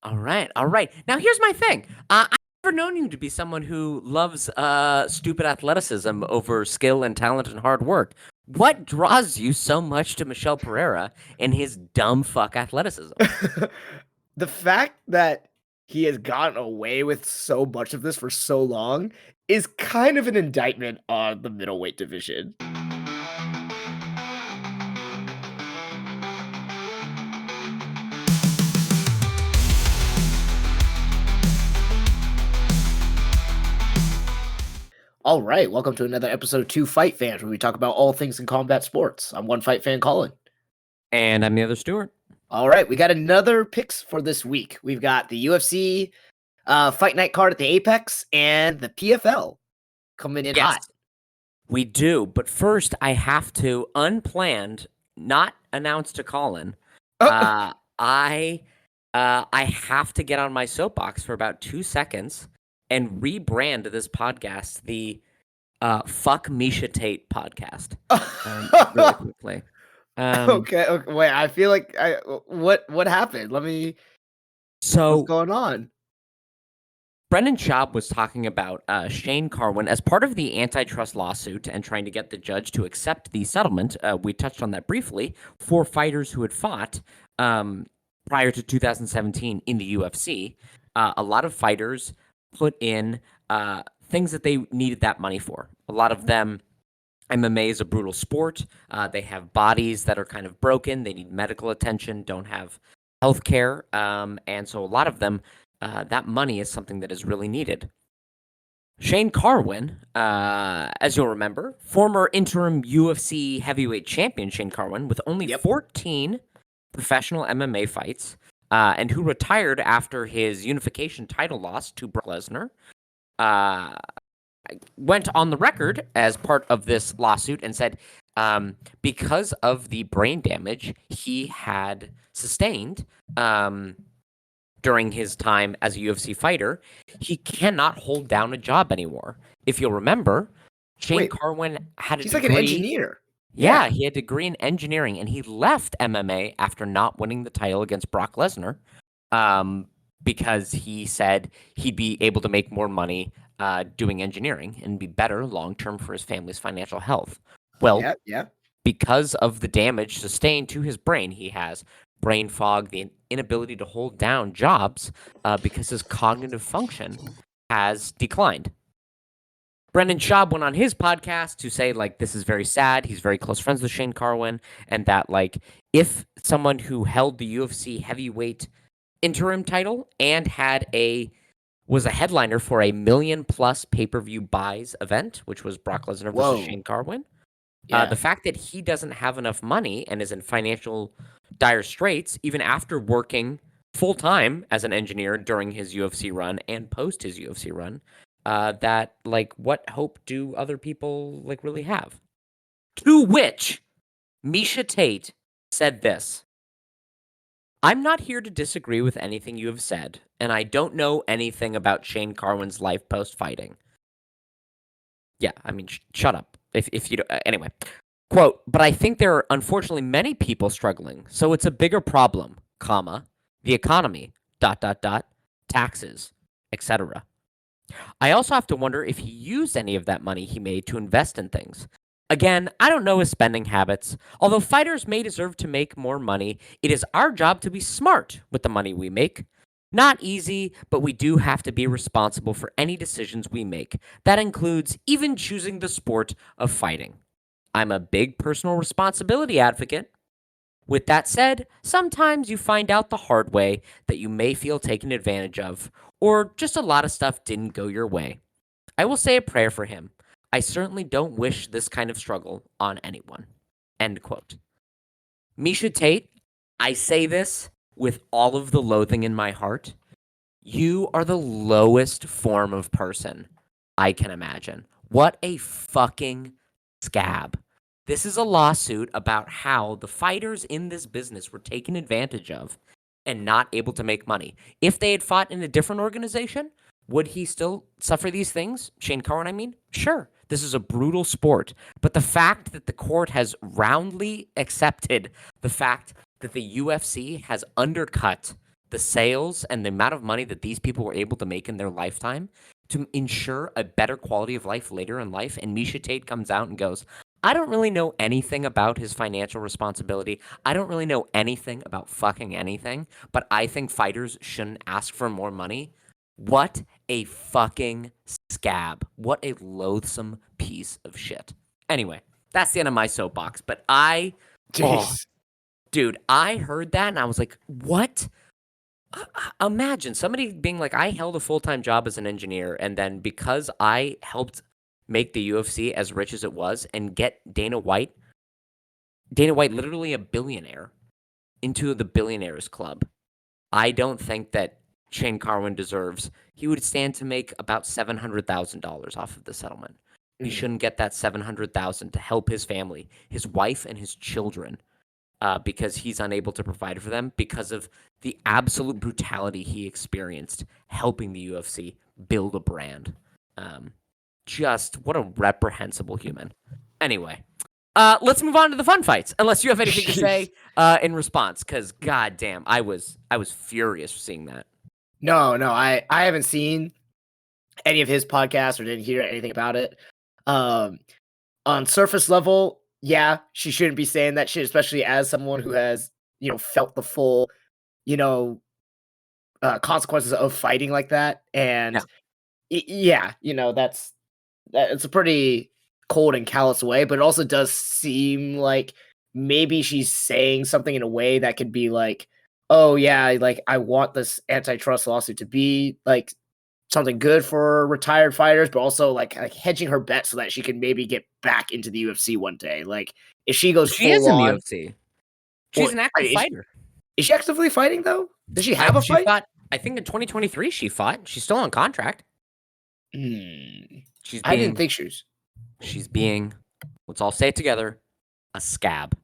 All right, all right. Now here's my thing. I've never known you to be someone who loves stupid athleticism over skill and talent and hard work. What draws you so much to Michel Pereira and his dumb fuck athleticism? The fact that he has gotten away with so much of this for so long is kind of an indictment on the middleweight division. All right, welcome to another episode of Two Fight Fans, where we talk about all things in combat sports. I'm one fight fan, Colin. And I'm the other Stuart. All right, we got another picks for this week. We've got the UFC Fight Night card at the Apex and the PFL coming in hot. We do, but first I have to, unplanned, not announce to Colin, I have to get on my soapbox for about 2 seconds and rebrand this podcast the Fuck Miesha Tate podcast really quickly. Okay, wait. I feel like what happened? What's going on? Brendan Schaub was talking about Shane Carwin as part of the antitrust lawsuit and trying to get the judge to accept the settlement. We touched on that briefly for fighters who had fought prior to 2017 in the UFC. A lot of fighters put in things that they needed that money for. A lot of them, MMA is a brutal sport. They have bodies that are kind of broken. They need medical attention, don't have health care. And so a lot of them, that money is something that is really needed. Shane Carwin, as you'll remember, former interim UFC heavyweight champion Shane Carwin with only 14 professional MMA fights, and who retired after his unification title loss to Brock Lesnar, went on the record as part of this lawsuit and said because of the brain damage he had sustained during his time as a UFC fighter, he cannot hold down a job anymore. If you'll remember, Shane Carwin had a degree. He's like an engineer. Yeah, he had a degree in engineering, and he left MMA after not winning the title against Brock Lesnar because he said he'd be able to make more money doing engineering and be better long-term for his family's financial health. Well, because of the damage sustained to his brain, he has brain fog, the inability to hold down jobs because his cognitive function has declined. Brendan Schaub went on his podcast to say, like, this is very sad. He's very close friends with Shane Carwin, and that, like, if someone who held the UFC heavyweight interim title and was a headliner for a $1 million+ pay-per-view buys event, which was Brock Lesnar versus Shane Carwin, the fact that he doesn't have enough money and is in financial dire straits, even after working full-time as an engineer during his UFC run and post his UFC run, that, like, what hope do other people, like, really have? To which Miesha Tate said this: I'm not here to disagree with anything you have said, and I don't know anything about Shane Carwin's life post-fighting. Yeah, I mean, shut up. If you anyway, quote, but I think there are unfortunately many people struggling, so it's a bigger problem, comma, the economy, ... taxes, etc. I also have to wonder if he used any of that money he made to invest in things. Again, I don't know his spending habits. Although fighters may deserve to make more money, it is our job to be smart with the money we make. Not easy, but we do have to be responsible for any decisions we make. That includes even choosing the sport of fighting. I'm a big personal responsibility advocate. With that said, sometimes you find out the hard way that you may feel taken advantage of, or just a lot of stuff didn't go your way. I will say a prayer for him. I certainly don't wish this kind of struggle on anyone. End quote. Miesha Tate, I say this with all of the loathing in my heart. You are the lowest form of person I can imagine. What a fucking scab. This is a lawsuit about how the fighters in this business were taken advantage of and not able to make money. If they had fought in a different organization, would he still suffer these things? Shane Carwin, I mean? Sure. This is a brutal sport. But the fact that the court has roundly accepted the fact that the UFC has undercut the sales and the amount of money that these people were able to make in their lifetime to ensure a better quality of life later in life. And Miesha Tate comes out and goes, I don't really know anything about his financial responsibility. I don't really know anything about fucking anything, but I think fighters shouldn't ask for more money. What a fucking scab. What a loathsome piece of shit. Anyway, that's the end of my soapbox. But oh, Jeez. dude, I heard that and I was like, what? Imagine somebody being like, I held a full-time job as an engineer, and then because I helped make the UFC as rich as it was and get Dana White literally a billionaire, into the billionaires club. I don't think that Shane Carwin deserves. He would stand to make about $700,000 off of the settlement. He shouldn't get that $700,000 to help his family, his wife and his children, because he's unable to provide for them because of the absolute brutality he experienced helping the UFC build a brand. Just what a reprehensible human. Anyway, let's move on to the fun fights. Unless you have anything to say in response, because goddamn, I was furious seeing that. No, I haven't seen any of his podcasts or didn't hear anything about it. On surface level, yeah, she shouldn't be saying that shit, especially as someone who has, felt the full, consequences of fighting like that. And yeah, it's a pretty cold and callous way, but it also does seem like maybe she's saying something in a way that could be like, oh yeah, like I want this antitrust lawsuit to be like something good for retired fighters, but also like hedging her bet so that she can maybe get back into the UFC one day. Like if she goes She is full in the on, UFC. She's an active fighter. Is she actively fighting though? Does she have a She fight? fought. I think in 2023 she fought. She's still on contract. I didn't think she was. She's being, let's all say it together, a scab.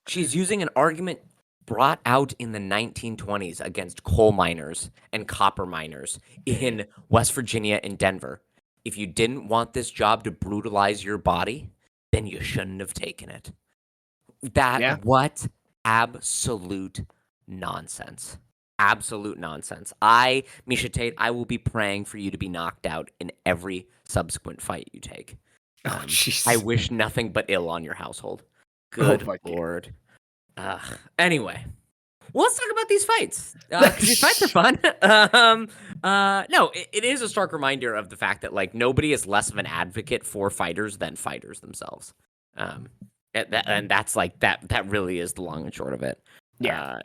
She's using an argument brought out in the 1920s against coal miners and copper miners in West Virginia and Denver. If you didn't want this job to brutalize your body, then you shouldn't have taken it. What absolute nonsense. Absolute nonsense. Miesha Tate, I will be praying for you to be knocked out in every subsequent fight you take. I wish nothing but ill on your household. Good Lord. Anyway, well, let's talk about these fights. These fights are fun. No, it is a stark reminder of the fact that like nobody is less of an advocate for fighters than fighters themselves. And that's like that really is the long and short of it. Yeah.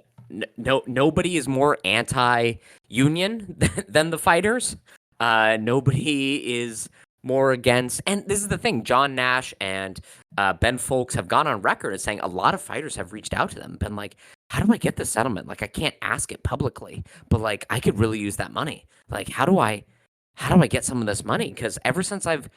Nobody is more anti-union than the fighters. Nobody is more against, and this is the thing, John Nash and Ben Folks have gone on record as saying a lot of fighters have reached out to them, been like, how do I get the settlement? Like, I can't ask it publicly, but like, I could really use that money. Like, how do I get some of this money? Because ever since I've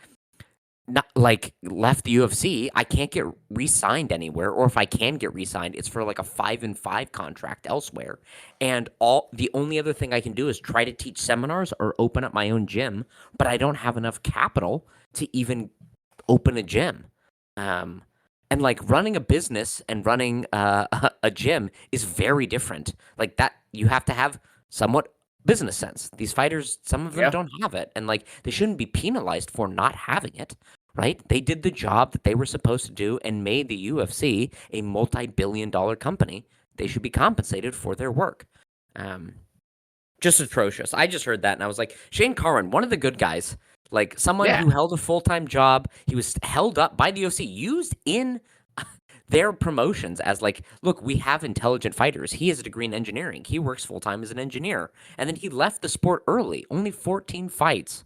not like left the UFC, I can't get re-signed anywhere, or if I can get re-signed, it's for like a 5-and-5 contract elsewhere. And the only other thing I can do is try to teach seminars or open up my own gym, but I don't have enough capital to even open a gym. And like running a business and running a gym is very different. Like that, you have to have somewhat business sense. These fighters, some of them don't have it, and like they shouldn't be penalized for not having it, right? They did the job that they were supposed to do and made the UFC a multi-billion-dollar company. They should be compensated for their work. Just atrocious. I just heard that and I was like, Shane Carwin, one of the good guys, like someone who held a full-time job. He was held up by the UFC, used in their promotions as like, look, we have intelligent fighters. He has a degree in engineering. He works full-time as an engineer. And then he left the sport early, only 14 fights,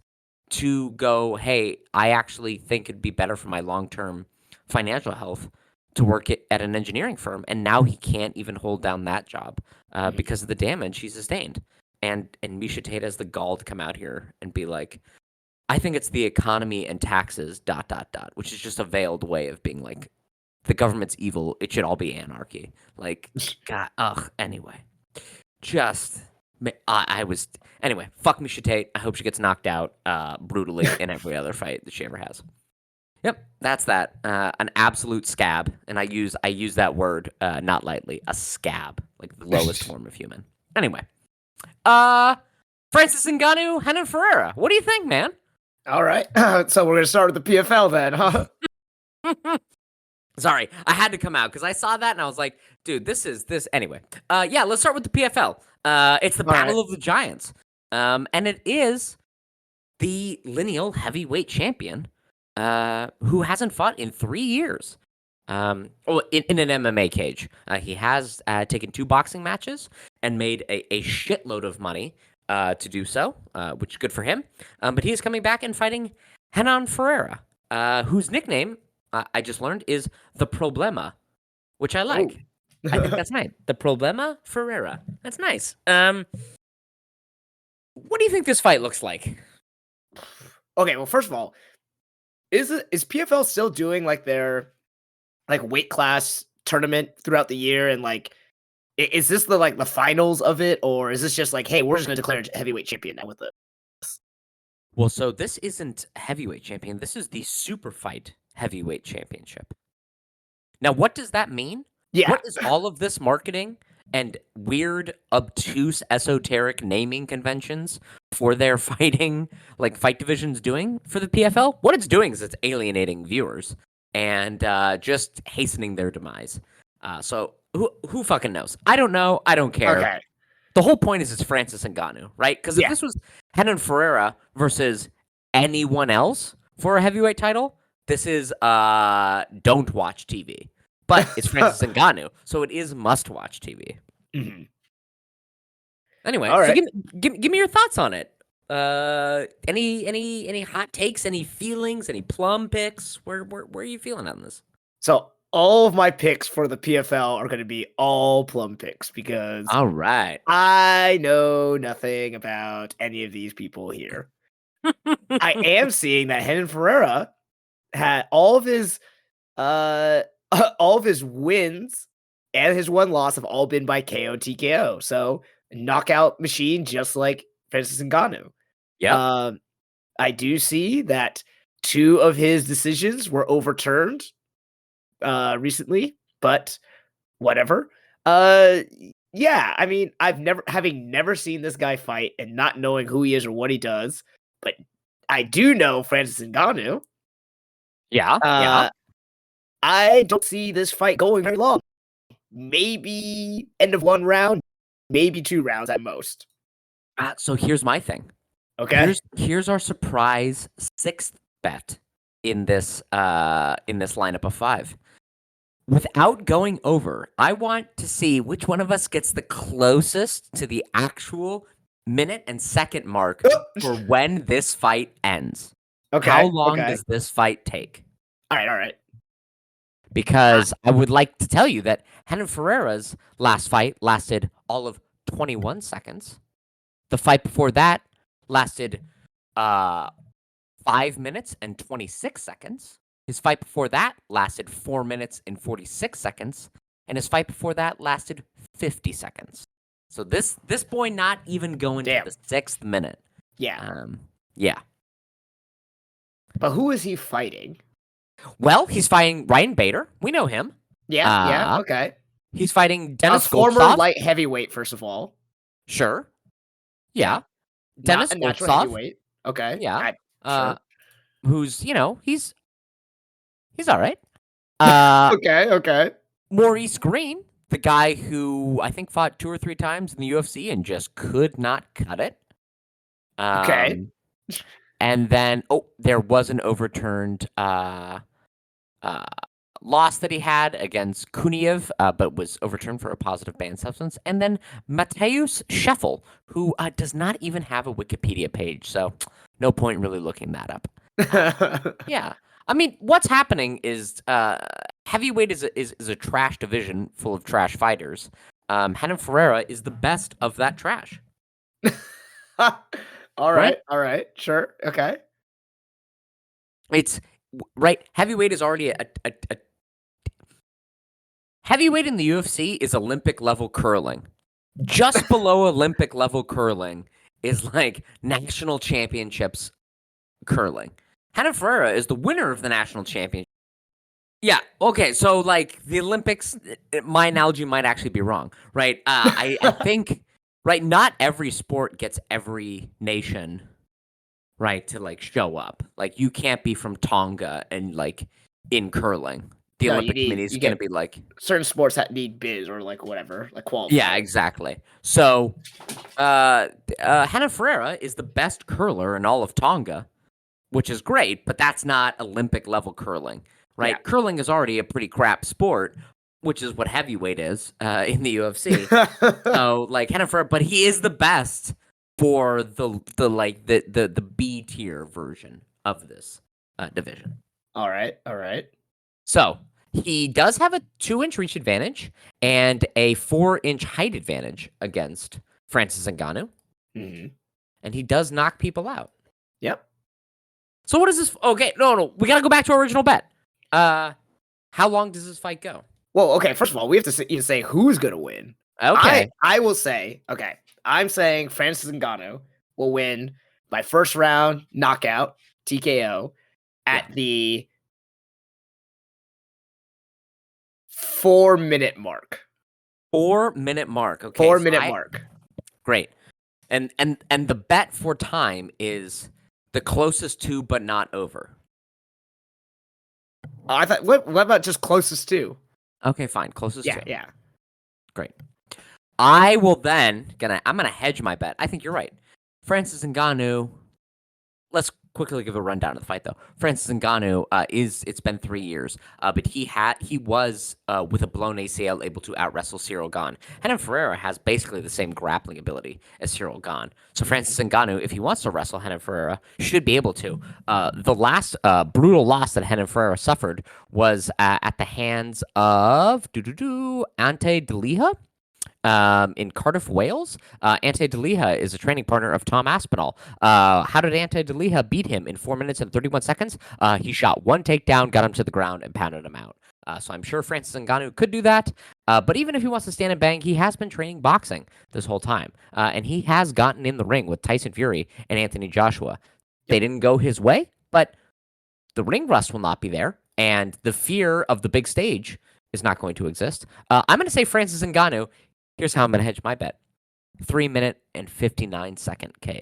to go, hey, I actually think it'd be better for my long-term financial health to work at an engineering firm. And now he can't even hold down that job because of the damage he sustained. And Miesha Tate has the gall to come out here and be like, I think it's the economy and taxes, ... which is just a veiled way of being like, the government's evil. It should all be anarchy. Like, God, anyway. Anyway, fuck Miesha Tate. I hope she gets knocked out brutally in every other fight that she ever has. Yep, that's that. An absolute scab, and I use that word not lightly. A scab, like the lowest form of human. Anyway, Francis Ngannou, Renan Ferreira. What do you think, man? All right. So we're gonna start with the PFL then, huh? Sorry, I had to come out because I saw that and I was like, dude, this is this anyway. Yeah, let's start with the PFL. It's the All Battle right. of the Giants, and it is the lineal heavyweight champion, who hasn't fought in 3 years. Well, in an MMA cage, he has taken 2 boxing matches and made a shitload of money to do so, which is good for him. But he is coming back and fighting Renan Ferreira, whose nickname I just learned is the Problema, which I like. I think that's nice. The Problema Ferreira. That's nice. What do you think this fight looks like? Okay, well, first of all, is PFL still doing like their like weight class tournament throughout the year, and like is this the finals of it, or is this just like, hey, we're just gonna declare heavyweight champion now with it? Well, so this isn't heavyweight champion. This is the super fight heavyweight championship. Now, what does that mean? Yeah. What is all of this marketing and weird, obtuse, esoteric naming conventions for their fighting, like fight divisions doing for the PFL? What it's doing is it's alienating viewers and just hastening their demise. So who fucking knows? I don't know. I don't care. Okay. The whole point is it's Francis Ngannou, right? Because if this was Renan Ferreira versus anyone else for a heavyweight title, this is don't watch TV. But it's Francis Ngannou, so it is must-watch TV. Mm-hmm. Anyway, all right. So give me your thoughts on it. Any hot takes, any feelings, any plum picks? Where are you feeling on this? So all of my picks for the PFL are going to be all plum picks because all right, I know nothing about any of these people here. I am seeing that Renan Ferreira had all of his wins and his one loss have all been by KO TKO. So knockout machine, just like Francis Ngannou. Yeah. I do see that 2 of his decisions were overturned recently, but whatever. Yeah, I mean, having never seen this guy fight and not knowing who he is or what he does, but I do know Francis Ngannou. Yeah. I don't see this fight going very long. Maybe end of 1 round, maybe 2 rounds at most. So here's my thing. Okay. Here's our surprise 6th bet in this lineup of 5. Without going over, I want to see which one of us gets the closest to the actual minute and second mark for when this fight ends. Okay. How long does this fight take? All right. Because I would like to tell you that Renan Ferreira's last fight lasted all of 21 seconds. The fight before that lasted 5 minutes and 26 seconds. His fight before that lasted 4 minutes and 46 seconds. And his fight before that lasted 50 seconds. So this boy not even going to the 6th minute. Yeah. Yeah. But who is he fighting? Well, he's fighting Ryan Bader. We know him. Yeah, okay. He's fighting Dennis former Goldsoff. light heavyweight, first of all. Sure. Yeah. Dennis Not a natural Goldsoff. heavyweight. Okay. Yeah. Sure. Who's, he's all right. Okay. Maurice Green, the guy who I think fought 2 or 3 times in the UFC and just could not cut it. Okay. And then, there was an overturned loss that he had against Kuniev, but was overturned for a positive banned substance. And then Mateusz Scheffel, who does not even have a Wikipedia page, so no point really looking that up. Yeah. I mean, what's happening is heavyweight is a trash division full of trash fighters. Renan Ferreira is the best of that trash. All right. Sure. Okay. It's right. Heavyweight is already a heavyweight in the UFC is Olympic level curling. Just below Olympic level curling is like national championships curling. Renan Ferreira is the winner of the national championship. Yeah. Okay. So, like the Olympics, my analogy might actually be wrong, right? I think, right, not every sport gets every nation, right, to like show up. Like, you can't be from Tonga and like in curling. The No, Olympic Committee is you going to get be like, certain sports that need bids or like whatever, like yeah, qualifying. exactly. So, Renan Ferreira is the best curler in all of Tonga, which is great, but that's not Olympic level curling, Yeah. right? Curling is already a pretty crap sport, which is what heavyweight is in the UFC. So like Hennifer, but he is the best for the B tier version of this division. All right. All right. So he does have a 2-inch reach advantage and a 4-inch height advantage against Francis Ngannou, and he does knock people out. Yep. So what is this? Okay, no, we gotta go back to our original bet. How long does this fight go? Well, okay. First of all, we have to even say who's gonna win. Okay, I will say, okay, I'm saying Francis Ngannou will win by first round knockout TKO at the 4-minute mark. 4-minute mark. Okay, 4-minute mark. Great. And the bet for time is the closest to, but not over. I thought. What about just closest to? Okay, fine. Closest to. Yeah. Great. I will then I'm gonna hedge my bet. I think you're right. Francis Ngannou. Let's quickly give a rundown of the fight, though. Francis Ngannou it's been 3 years, but he was with a blown ACL able to out wrestle Cyril Gane. Renan Ferreira has basically the same grappling ability as Cyril Gane. So Francis Ngannou, if he wants to wrestle Renan Ferreira, should be able to. The last brutal loss that Renan Ferreira suffered was at the hands of Ante Deliha. In Cardiff, Wales. Ante Deliha is a training partner of Tom Aspinall. How did Ante Deliha beat him in 4 minutes and 31 seconds? He shot one takedown, got him to the ground, and pounded him out. So I'm sure Francis Ngannou could do that. But even if he wants to stand and bang, he has been training boxing this whole time. And he has gotten in the ring with Tyson Fury and Anthony Joshua. They didn't go his way, but the ring rust will not be there. And the fear of the big stage is not going to exist. I'm going to say Francis Ngannou. Here's how I'm going to hedge my bet. 3-minute and 59-second KO.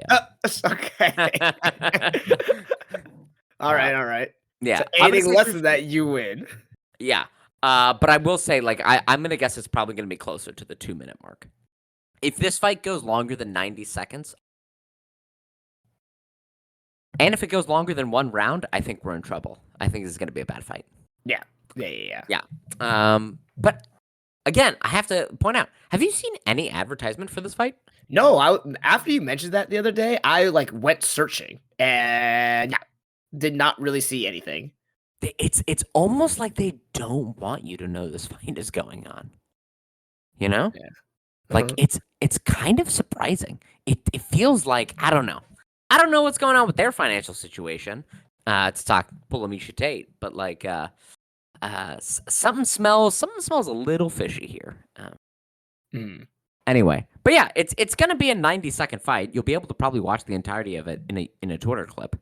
Okay. All right. Yeah. So anything less than that, you win. Yeah. But I will say, like, I'm going to guess it's probably going to be closer to the 2-minute mark. If this fight goes longer than 90 seconds, and if it goes longer than 1 round, I think we're in trouble. I think this is going to be a bad fight. Yeah. But again, I have to point out, have you seen any advertisement for this fight? No, after you mentioned that the other day, I like went searching and did not really see anything. It's almost like they don't want you to know this fight is going on. You know? Yeah. Like it's kind of surprising. It feels like, I don't know. I don't know what's going on with their financial situation. To pull a Miesha Tate, but like something smells a little fishy here. Anyway, but yeah, it's gonna be a 90-second fight. You'll be able to probably watch the entirety of it in a Twitter clip.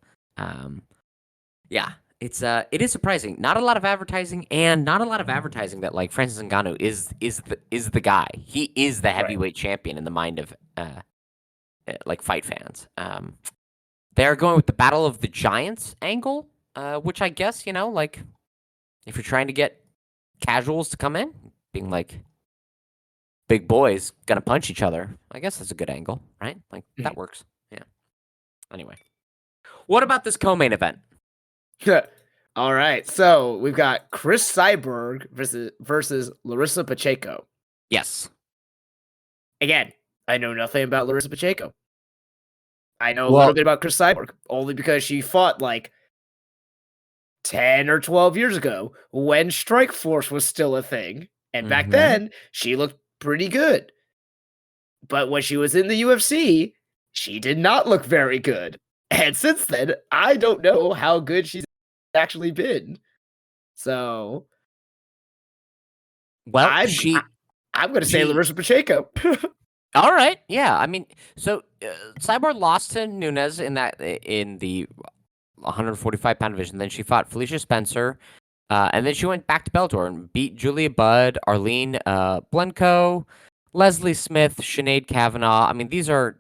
Yeah, it is surprising. Not a lot of advertising, and not a lot of advertising that like Francis Ngannou is the guy. He is the heavyweight champion in the mind of like fight fans. They're going with the Battle of the Giants angle, which I guess, like if you're trying to get casuals to come in, being like big boys gonna punch each other, I guess that's a good angle, right? Like that works. Yeah. Anyway, what about this co-main event? All right, so we've got Chris Cyborg versus Larissa Pacheco. Yes. Again, I know nothing about Larissa Pacheco. I know a little bit about Chris Cyborg, only because she fought like 10 or 12 years ago when Strikeforce was still a thing. And back then, she looked pretty good. But when she was in the UFC, she did not look very good. And since then, I don't know how good she's actually been. So, well, I'm going to say Larissa Pacheco. All right, yeah. I mean, so Cyborg lost to Nunes in the 145-pound division. Then she fought Felicia Spencer, and then she went back to Bellator and beat Julia Budd, Arlene Blenko, Leslie Smith, Sinead Kavanaugh. I mean, these are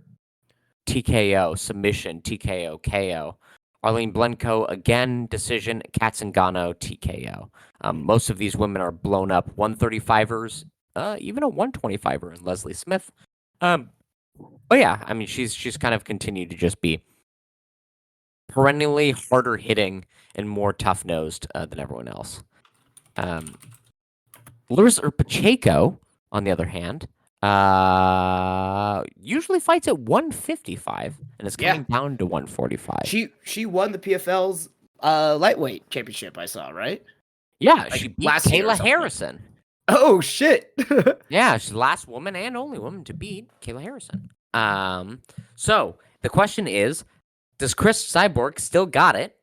TKO, submission, TKO, KO. Arlene Blenko, again, decision. Ngannou, TKO. Most of these women are blown up 135ers, even a 125er in Leslie Smith. But yeah, I mean, she's kind of continued to just be perennially harder hitting and more tough nosed than everyone else. Larissa Pacheco, on the other hand, usually fights at 155 and is coming down to 145. She won the PFL's lightweight championship, I saw, right? Yeah, Like she beat last year or Kayla something. Harrison. Oh shit. Yeah, she's the last woman and only woman to beat Kayla Harrison. So the question is, does Chris Cyborg still got it?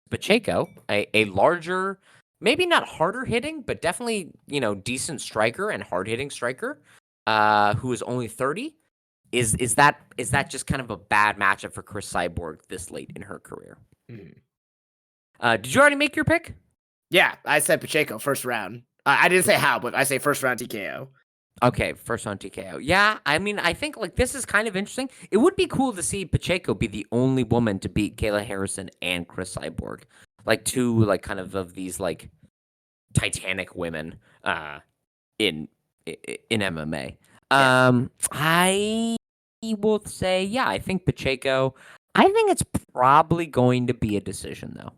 Pacheco, a larger, maybe not harder hitting, but definitely, decent striker and hard hitting striker, who is only 30. Is that just kind of a bad matchup for Chris Cyborg this late in her career? Did you already make your pick? Yeah, I said Pacheco first round. I didn't say how, but I say first round TKO. Okay, first round TKO. Yeah, I mean, I think this is kind of interesting. It would be cool to see Pacheco be the only woman to beat Kayla Harrison and Chris Cyborg, two kind of these Titanic women in MMA. I will say, yeah, I think Pacheco. I think it's probably going to be a decision though.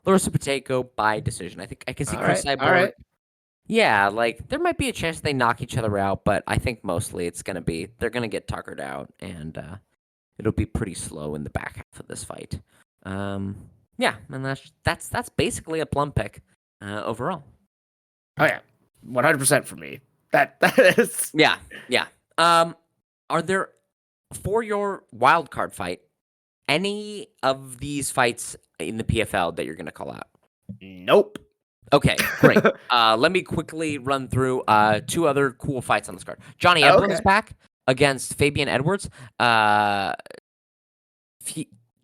Larissa Pacheco by decision. I think I can see Chris Cyborg. All right. Yeah, there might be a chance they knock each other out, but I think mostly it's gonna be they're gonna get tuckered out, and it'll be pretty slow in the back half of this fight. Yeah, and that's basically a plum pick overall. Oh yeah, 100% for me. That is. Yeah. Are there, for your wild card fight, any of these fights in the PFL that you're gonna call out? Nope. Okay, great. Let me quickly run through two other cool fights on this card. Johnny Eblen is back against Fabian Edwards. Johnny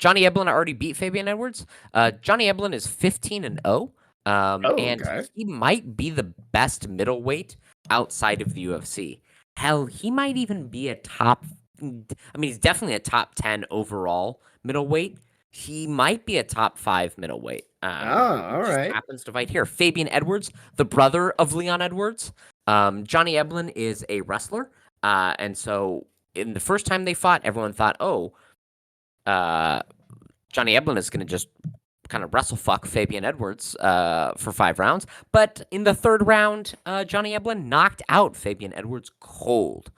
Eblen already beat Fabian Edwards. Johnny Eblen is 15-0. And he might be the best middleweight outside of the UFC. Hell, he might even be he's definitely a top 10 overall middleweight. He might be a top 5 middleweight. All right. Happens to fight here. Fabian Edwards, the brother of Leon Edwards. Johnny Eblen is a wrestler. And so in the first time they fought, everyone thought, Johnny Eblen is going to just kind of wrestle fuck Fabian Edwards for 5 rounds. But in the third round, Johnny Eblen knocked out Fabian Edwards cold.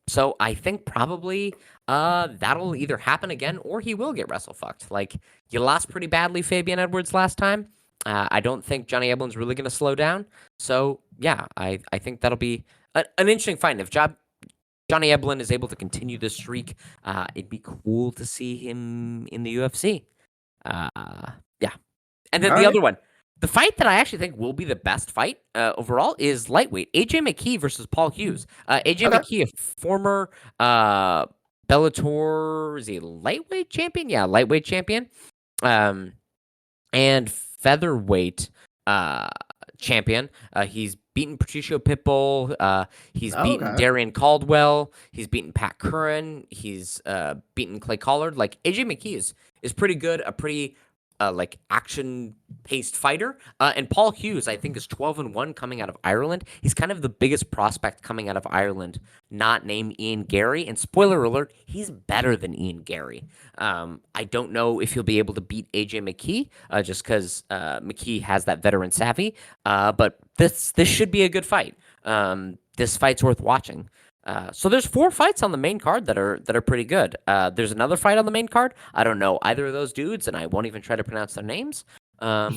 So I think probably that'll either happen again or he will get wrestle fucked. You lost pretty badly, Fabian Edwards, last time. I don't think Johnny Eblen's really going to slow down. So yeah, I think that'll be an interesting fight. And if Johnny Eblen is able to continue this streak, it'd be cool to see him in the UFC. Yeah. And then the other one, the fight that I actually think will be the best fight overall is lightweight. AJ McKee versus Paul Hughes. AJ McKee, a former Bellator, is he lightweight champion? Yeah, lightweight champion. And featherweight champion. He's beaten Patricio Pitbull. He's beaten Darian Caldwell. He's beaten Pat Curran. He's beaten Clay Collard. AJ McKee is pretty good. A pretty action-paced fighter. And Paul Hughes, I think, is 12-1 coming out of Ireland. He's kind of the biggest prospect coming out of Ireland, not named Ian Gary. And spoiler alert, he's better than Ian Gary. I don't know if he'll be able to beat AJ McKee, just because McKee has that veteran savvy. But this should be a good fight. This fight's worth watching. So there's 4 fights on the main card that are pretty good. There's another fight on the main card. I don't know either of those dudes, and I won't even try to pronounce their names. But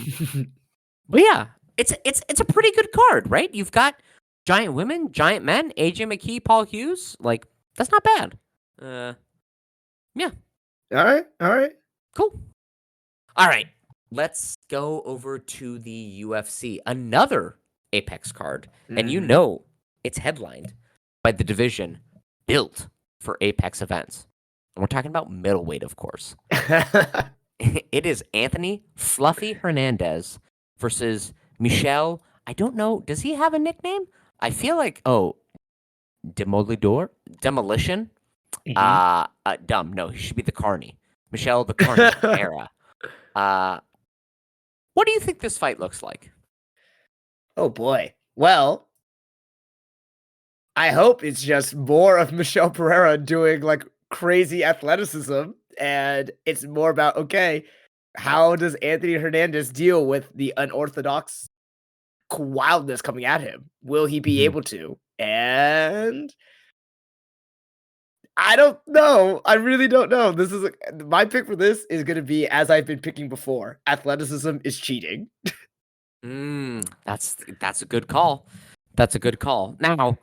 yeah, it's a pretty good card, right? You've got giant women, giant men, AJ McKee, Paul Hughes. That's not bad. Yeah. All right. Cool. All right. Let's go over to the UFC, another Apex card, and it's headlined by the division built for Apex events. And we're talking about middleweight, of course. It is Anthony Fluffy Hernandez versus Michel. I don't know. Does he have a nickname? I feel like, Demolidor? Demolition? Mhm. Dumb. No, he should be the Carney. Michel the Carney Pereira. What do you think this fight looks like? Oh boy. Well, I hope it's just more of Michel Pereira doing like crazy athleticism, and it's more about okay, how does Anthony Hernandez deal with the unorthodox wildness coming at him? Will he be Mhm. able to? And I don't know. I really don't know. My pick for this is going to be as I've been picking before. Athleticism is cheating. That's a good call. That's a good call. Now,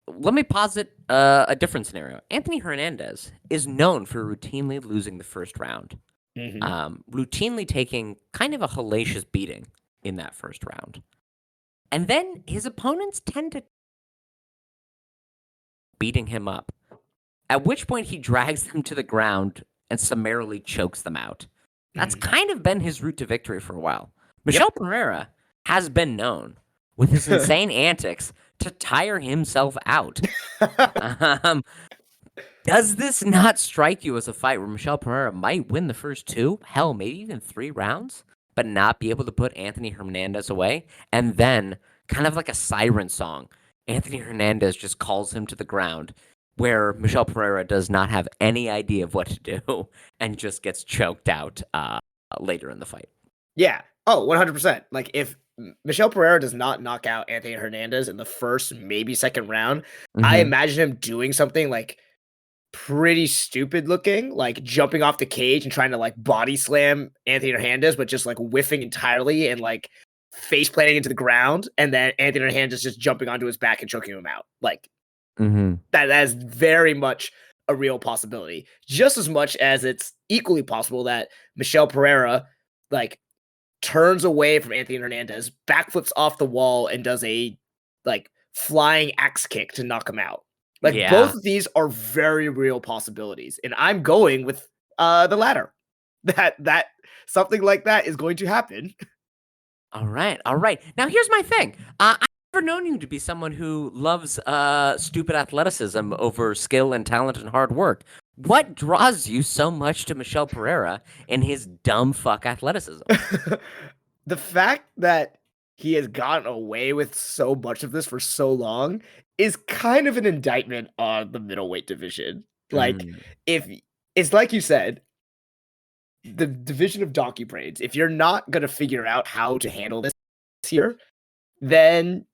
let me posit a different scenario. Anthony Hernandez is known for routinely losing the first round, Mhm. routinely taking kind of a hellacious beating in that first round. And then his opponents tend to beating him up, at which point he drags them to the ground and summarily chokes them out. That's Mhm. kind of been his route to victory for a while. Yep. Michel Pereira has been known, with his insane antics, to tire himself out. Um, does this not strike you as a fight where Michel Pereira might win the first two, hell, maybe even 3 rounds, but not be able to put Anthony Hernandez away? And then, kind of like a siren song, Anthony Hernandez just calls him to the ground, where Michel Pereira does not have any idea of what to do and just gets choked out later in the fight. Yeah. Oh, 100%. Like if Michel Pereira does not knock out Anthony Hernandez in the first, maybe second round, I Mm-hmm. imagine him doing something like pretty stupid looking, like jumping off the cage and trying to like body slam Anthony Hernandez, but just like whiffing entirely and like face planting into the ground, and then Anthony Hernandez just jumping onto his back and choking him out. Like Mm-hmm. that is very much a real possibility. Just as much as it's equally possible that Michel Pereira like turns away from Anthony Hernandez, backflips off the wall, and does a like flying axe kick to knock him out. Like Yeah. both of these are very real possibilities, and I'm going with the latter. That something like that is going to happen. All right, all right. Now here's my thing. I've never known you to be someone who loves stupid athleticism over skill and talent and hard work. What draws you so much to Michel Pereira and his dumb fuck athleticism? The fact that he has gotten away with so much of this for so long is kind of an indictment on the middleweight division. Like, Mm, if it's like you said, the division of donkey brains, if you're not going to figure out how to handle this here, then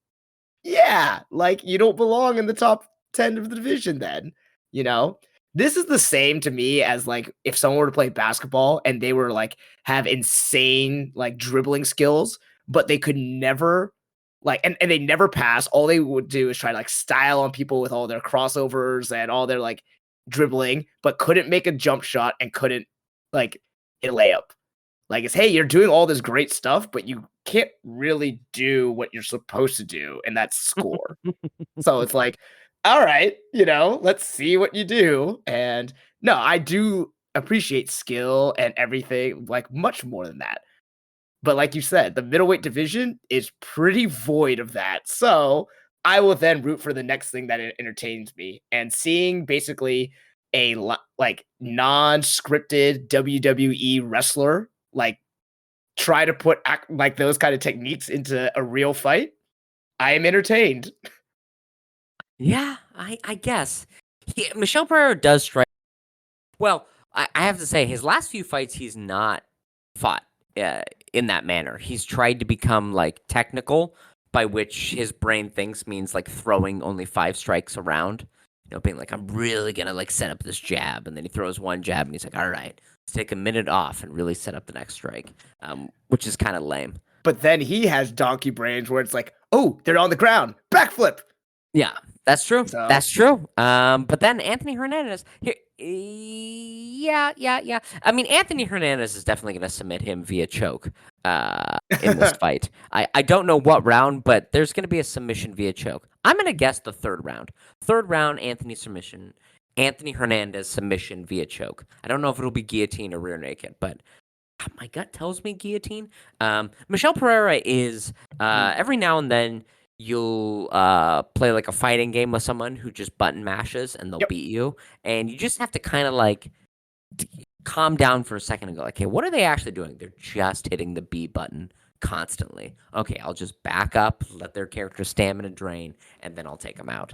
yeah, like you don't belong in the top 10 of the division then, you know? This is the same to me as like if someone were to play basketball and they were like have insane like dribbling skills, but they could never like and they never pass. All they would do is try to like style on people with all their crossovers and all their like dribbling, but couldn't make a jump shot and couldn't like hit a layup. Like it's hey, you're doing all this great stuff, but you can't really do what you're supposed to do, and that's score. So it's like, all right, let's see what you do. And no, I do appreciate skill and everything, like much more than that. But like you said, the middleweight division is pretty void of that. So I will then root for the next thing that entertains me. And seeing basically like non-scripted WWE wrestler like try to put like those kind of techniques into a real fight, I am entertained. yeah, I guess. Michel Pereira does strike. Well, I have to say, his last few fights, he's not fought in that manner. He's tried to become like technical, by which his brain thinks means like throwing only 5 strikes around. Being like, I'm really gonna like set up this jab, and then he throws one jab, and he's like, all right, let's take a minute off and really set up the next strike, which is kind of lame. But then he has donkey brains where it's like, oh, they're on the ground, backflip. Yeah, that's true. So That's true. But then Anthony Hernandez here. Yeah. I mean, Anthony Hernandez is definitely going to submit him via choke in this fight. I don't know what round, but there's going to be a submission via choke. I'm going to guess the third round. Third round, Anthony submission. Anthony Hernandez submission via choke. I don't know if it'll be guillotine or rear naked, but my gut tells me guillotine. Michel Pereira is every now and then you'll play like a fighting game with someone who just button mashes and they'll Yep. beat you, and you just have to kind of like calm down for a second and go, okay, what are they actually doing? They're just hitting the B button constantly. Okay, I'll just back up, let their character stamina drain, and then I'll take them out.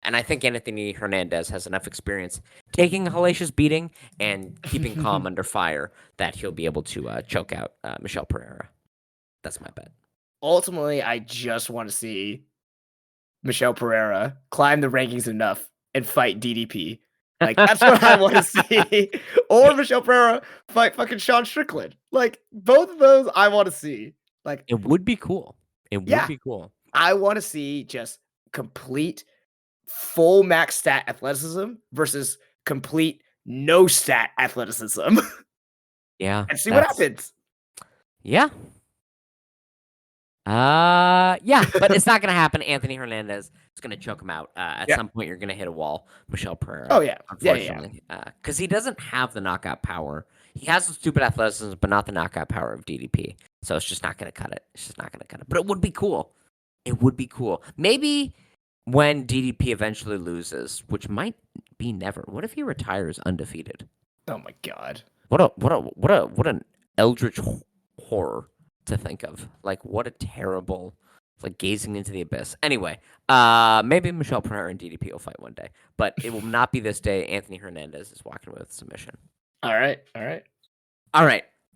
And I think Anthony Hernandez has enough experience taking a hellacious beating and keeping calm under fire that he'll be able to choke out Michel Pereira. That's my bet. Ultimately, I just want to see Michel Pereira climb the rankings enough and fight DDP. Like, that's what I want to see. Or Michel Pereira fight fucking Sean Strickland. Like, both of those I want to see. Like, it would be cool. It would be cool. I want to see just complete full max stat athleticism versus complete no stat athleticism. Yeah. And see what happens. Yeah. Yeah, but it's not going to happen. Anthony Hernandez is going to choke him out. At some point, you're going to hit a wall, Michel Pereira. Oh, yeah. Unfortunately. Because he doesn't have the knockout power. He has the stupid athleticism, but not the knockout power of DDP. So it's just not going to cut it. It's just not going to cut it. But it would be cool. It would be cool. Maybe when DDP eventually loses, which might be never. What if he retires undefeated? Oh my god. What an eldritch horror to think of. Like, what a terrible, like, gazing into the abyss. Anyway, maybe Michel Pereira and DDP will fight one day, but it will not be this day. Anthony Hernandez is walking away with submission. All right. The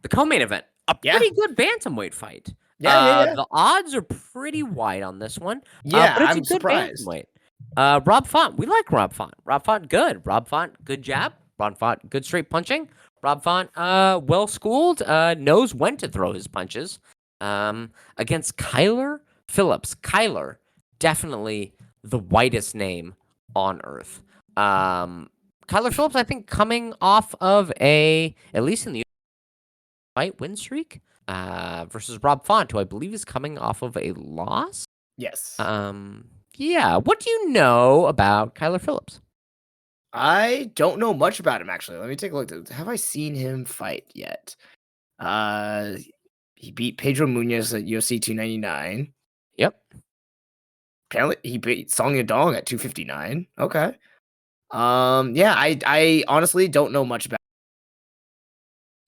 co-main event, a pretty good bantamweight fight. Yeah. The odds are pretty wide on this one. Yeah, but it's I'm a good surprised. bantamweight. Rob Font, we like Rob Font. Rob Font, good. Rob Font, good jab. Rob Font, good straight punching. Rob Font, well schooled, knows when to throw his punches. Against Kyler Phillips. Kyler, definitely the whitest name on earth. Kyler Phillips, I think, coming off of at least in the fight win streak, versus Rob Font, who I believe is coming off of a loss. Yes. Yeah. What do you know about Kyler Phillips? I don't know much about him, actually. Let me take a look. Have I seen him fight yet? He beat Pedro Munoz at UFC 299. Yep. Apparently, he beat Song Yadong at 259. Okay. Yeah, I honestly don't know much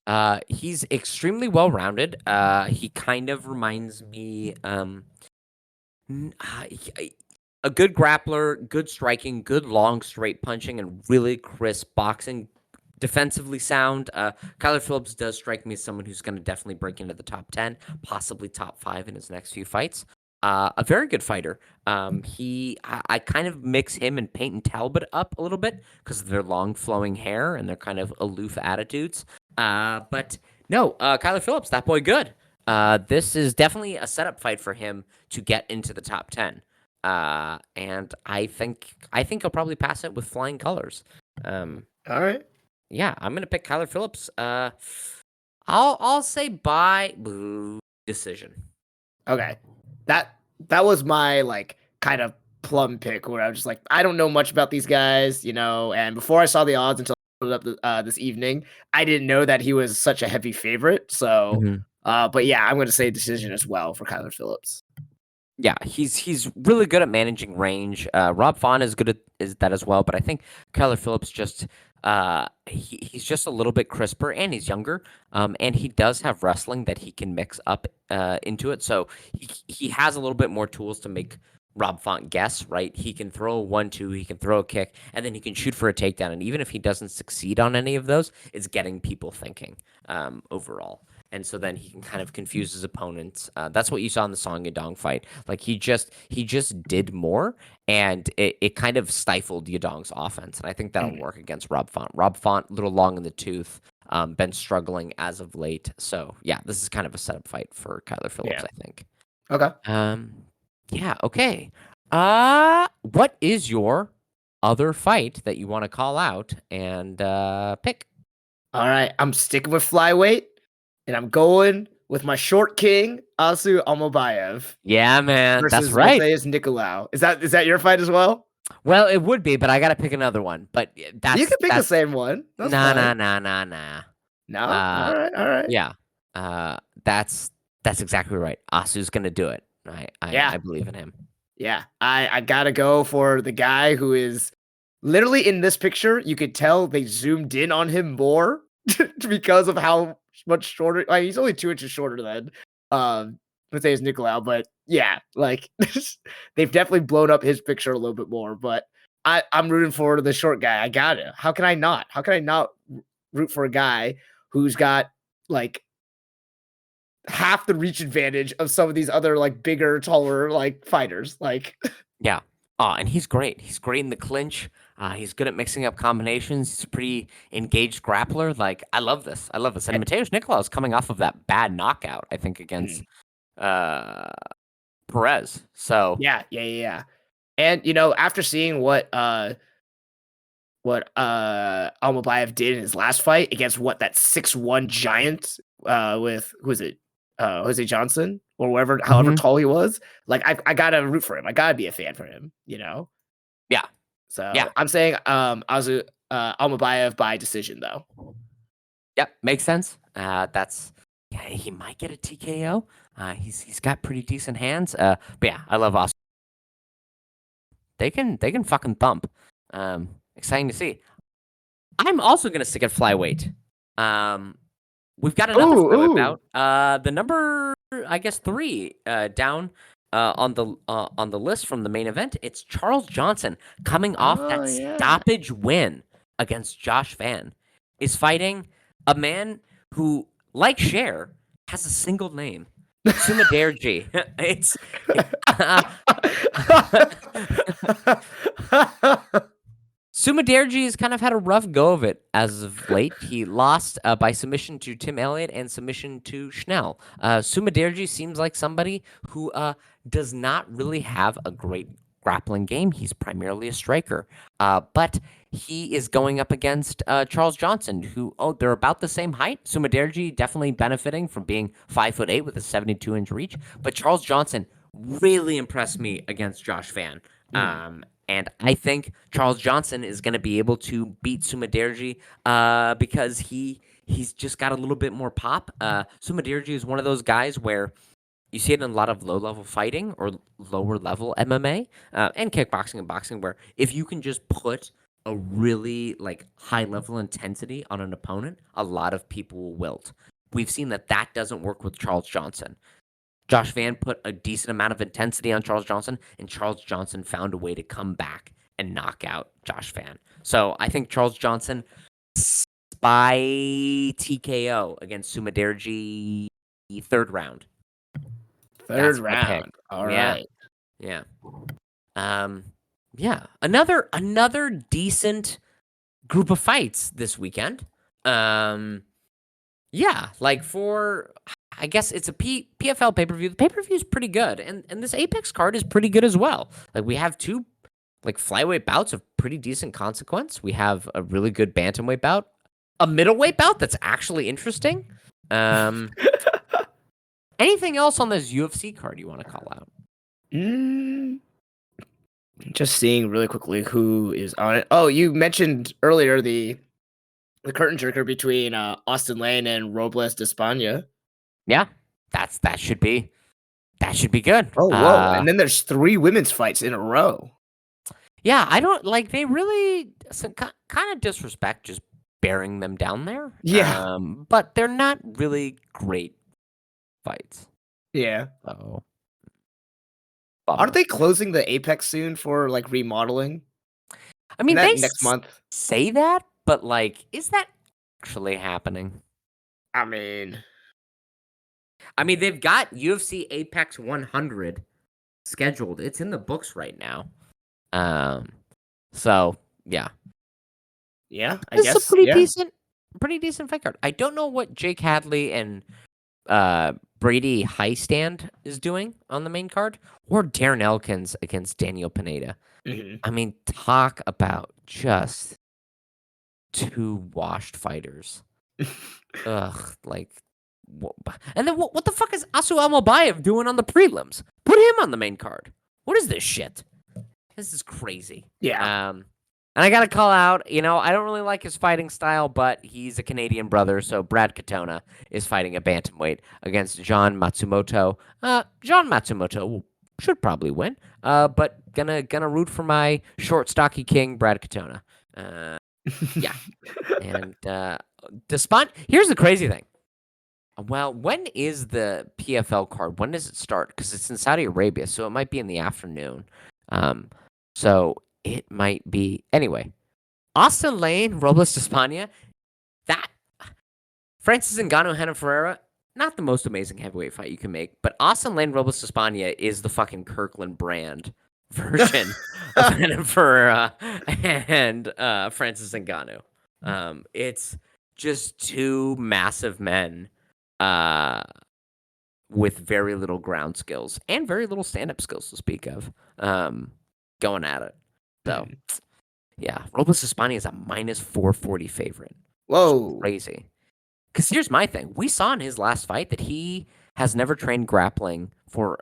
about. He's extremely well rounded. He kind of reminds me, a good grappler, good striking, good long straight punching, and really crisp boxing. Defensively sound. Kyler Phillips does strike me as someone who's going to definitely break into the top 10, possibly top 5 in his next few fights. A very good fighter. I kind of mix him and Peyton Talbot up a little bit because of their long flowing hair and their kind of aloof attitudes. But no, Kyler Phillips, that boy good. This is definitely a setup fight for him to get into the top 10. And I think he'll probably pass it with flying colors. All right. Yeah, I'm gonna pick Kyler Phillips. I'll say by decision. Okay. That was my like kind of plum pick where I was just like, I don't know much about these guys, and before I saw the odds until I put it up this evening, I didn't know that he was such a heavy favorite. So but yeah, I'm gonna say decision as well for Kyler Phillips. Yeah, he's really good at managing range. Rob Font is good at that as well, but I think Kyler Phillips just he's just a little bit crisper and he's younger. And he does have wrestling that he can mix up into it. So he has a little bit more tools to make Rob Font guess, right? He can throw a 1-2, he can throw a kick, and then he can shoot for a takedown. And even if he doesn't succeed on any of those, it's getting people thinking overall. And so then he can kind of confuse his opponents. That's what you saw in the Song Yadong fight. Like he just did more, and it kind of stifled Yadong's offense. And I think that'll work against Rob Font. Rob Font, a little long in the tooth, been struggling as of late. So yeah, this is kind of a setup fight for Kyler Phillips, I think. Okay. Yeah. Okay. What is your other fight that you want to call out and pick? All right, I'm sticking with flyweight. And I'm going with my short king, Asu Almobayev. Yeah, man. Versus That's right. Matheus Nicolau. Is that your fight as well? Well, it would be, but I got to pick another one. But You can pick the that's same one. That's nah, nah, fine. nah, nah, nah. No? Uh, All right. yeah. That's exactly right. Asu's gonna do it. I Yeah. believe in him. Yeah. I gotta go for the guy who is literally in this picture. You could tell they zoomed in on him more because of how much shorter. He's only 2 inches shorter than Mateus Nicolau, but yeah, like they've definitely blown up his picture a little bit more. But I'm rooting for the short guy. I got it. How can I not? How can I not root for a guy who's got like half the reach advantage of some of these other like bigger, taller like fighters? Like, Yeah. Oh, and he's great. He's great in the clinch. He's good at mixing up combinations. He's a pretty engaged grappler. Like, I love this. I love this. And Mateus Nicolau is coming off of that bad knockout, I think, against uh Perez. So yeah. And after seeing what Almabayev did in his last fight against that 6'1" giant with who is it? Jose Johnson or however Mhm. tall he was. Like I gotta root for him. I gotta be a fan for him. Yeah. Yeah. So I'm saying Almabayev by decision though. Yep, makes sense. That's yeah, he might get a TKO. He's got pretty decent hands. But yeah, I love Oscar. They can fucking thump. Exciting to see. I'm also gonna stick at flyweight. We've got another flyweight Ooh. bout. The number I guess 3 down on the list from the main event. It's Charles Johnson coming off Oh that yeah. stoppage win against Josh Van. Is fighting a man who, like Cher, has a single name. Sumaderji. It's Sumaderji has kind of had a rough go of it as of late. He lost by submission to Tim Elliott and submission to Schnell. Sumaderji seems like somebody who does not really have a great grappling game. He's primarily a striker. But he is going up against Charles Johnson, who, they're about the same height. Sumaderji definitely benefiting from being 5'8" with a 72-inch reach. But Charles Johnson really impressed me against Josh Van. And I think Charles Johnson is going to be able to beat Sumaderji because he's just got a little bit more pop. Sumaderji is one of those guys where you see it in a lot of low-level fighting or lower-level MMA and kickboxing and boxing, where if you can just put a really like high-level intensity on an opponent, a lot of people will wilt. We've seen that doesn't work with Charles Johnson. Josh Van put a decent amount of intensity on Charles Johnson, and Charles Johnson found a way to come back and knock out Josh Van. So I think Charles Johnson by TKO against Sumaderji third round. Third That's my pick. round. All Yeah. right. Yeah. Yeah. Another decent group of fights this weekend. Yeah, like for I guess it's a PFL pay-per-view. The pay-per-view is pretty good, and this Apex card is pretty good as well. Like we have 2 like flyweight bouts of pretty decent consequence. We have a really good bantamweight bout, a middleweight bout that's actually interesting. Anything else on this UFC card you want to call out? Mm, just seeing really quickly who is on it. Oh, you mentioned earlier the curtain jerker between Austin Lane and Robles de España. Yeah, that should be good. Oh, whoa! And then there's 3 women's fights in a row. Yeah, I don't like they really kind of disrespect just bearing them down there. Yeah, But they're not really great fights. yeah. So Aren't bummer. they closing the Apex soon for like remodeling? I mean, Isn't they that next month? say that, but like, is that actually happening? I mean, They've got UFC Apex 100 scheduled. It's in the books right now. So yeah, yeah. I this is a guess. Yeah. pretty decent fight card. I don't know what Jake Hadley and Brady Highstand is doing on the main card, or Darren Elkins against Daniel Pineda. Mhm. Talk about just 2 washed fighters. Ugh, like, and then what the fuck is Asu Almabayev doing on the prelims? Put him on the main card. What is this shit? This is crazy. Yeah. And I gotta call out, I don't really like his fighting style, but he's a Canadian brother, so Brad Katona is fighting a bantamweight against John Matsumoto. John Matsumoto should probably win, but gonna root for my short, stocky king, Brad Katona. Yeah, and here's the crazy thing. Well, when is the PFL card? When does it start? Because it's in Saudi Arabia, so it might be in the afternoon. So it might be anyway. Austin Lane, Robles de España. That Francis Ngannou, Renan Fereira. Not the most amazing heavyweight fight you can make, but Austin Lane, Robles de España is the fucking Kirkland brand version of Renan Fereira and Francis Ngannou. It's just two massive men with very little ground skills and very little stand-up skills to speak of, going at it. So, yeah, Robles Espana is a minus 440 favorite. Whoa. It's crazy. Because here's my thing. We saw in his last fight that he has never trained grappling for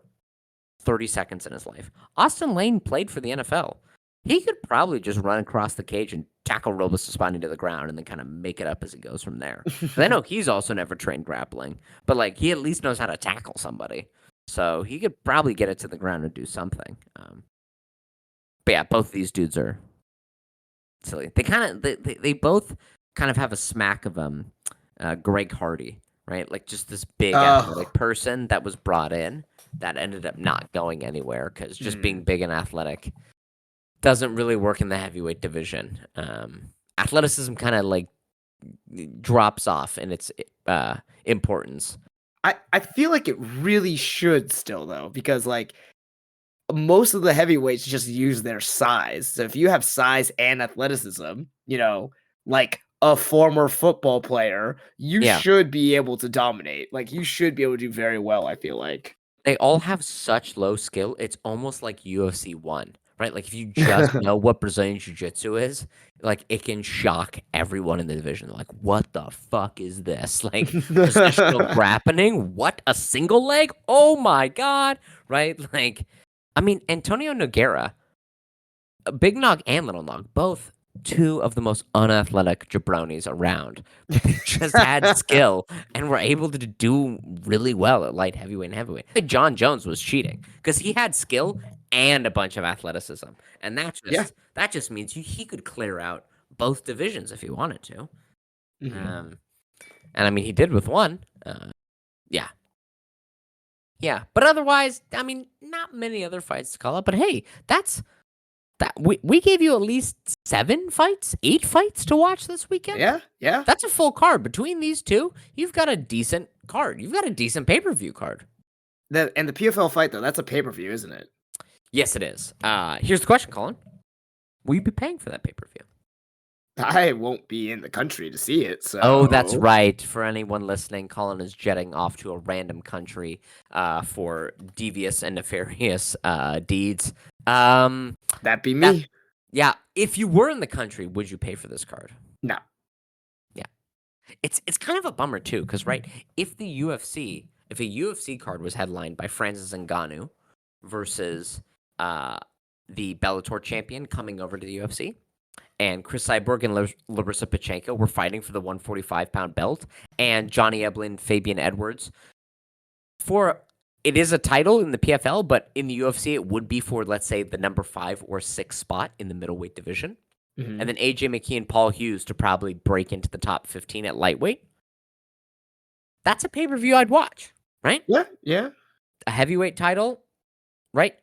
30 seconds in his life. Austin Lane played for the NFL. He could probably just run across the cage and tackle Robles Espana to the ground and then kind of make it up as he goes from there. I know he's also never trained grappling, but like he at least knows how to tackle somebody. So he could probably get it to the ground and do something. But yeah, both of these dudes are silly. They both kind of have a smack of Greg Hardy, right? Like just this big athletic person that was brought in that ended up not going anywhere because just being big and athletic doesn't really work in the heavyweight division. Athleticism kind of like drops off in its importance. I feel like it really should still though, because like most of the heavyweights just use their size. So if you have size and athleticism, like a former football player, you should be able to dominate. Like you should be able to do very well, I feel like. They all have such low skill. It's almost like UFC 1, right? Like if you just know what Brazilian Jiu-Jitsu is, like it can shock everyone in the division. They're like, what the fuck is this? Like positional grappling? What? A single leg? Oh my God. Right? Like, I mean, Antonio Nogueira, Big Nog and Little Nog, both two of the most unathletic jabronis around, but they just had skill and were able to do really well at light heavyweight and heavyweight. John Jones was cheating because he had skill and a bunch of athleticism, and that just means he could clear out both divisions if he wanted to. And I mean, he did with one. Yeah, but otherwise, I mean, not many other fights to call up. But hey, that we gave you at least 8 fights to watch this weekend. Yeah. That's a full card. Between these two, you've got a decent card. You've got a decent pay-per-view card. And the PFL fight though, that's a pay-per-view, isn't it? Yes, it is. Here's the question, Colin. Will you be paying for that pay-per-view? I won't be in the country to see it. So. Oh, that's right. For anyone listening, Colin is jetting off to a random country for devious and nefarious deeds. That'd be me. Yeah. If you were in the country, would you pay for this card? No. Yeah. It's kind of a bummer too, because right, if a UFC card was headlined by Francis Ngannou versus the Bellator champion coming over to the UFC, and Chris Cyborg and Larissa Pachenko were fighting for the 145-pound belt, and Johnny Eblen, Fabian Edwards, it is a title in the PFL, but in the UFC, it would be for, let's say, the number 5 or 6 spot in the middleweight division. And then AJ McKee and Paul Hughes to probably break into the top 15 at lightweight. That's a pay-per-view I'd watch, right? Yeah. A heavyweight title, right?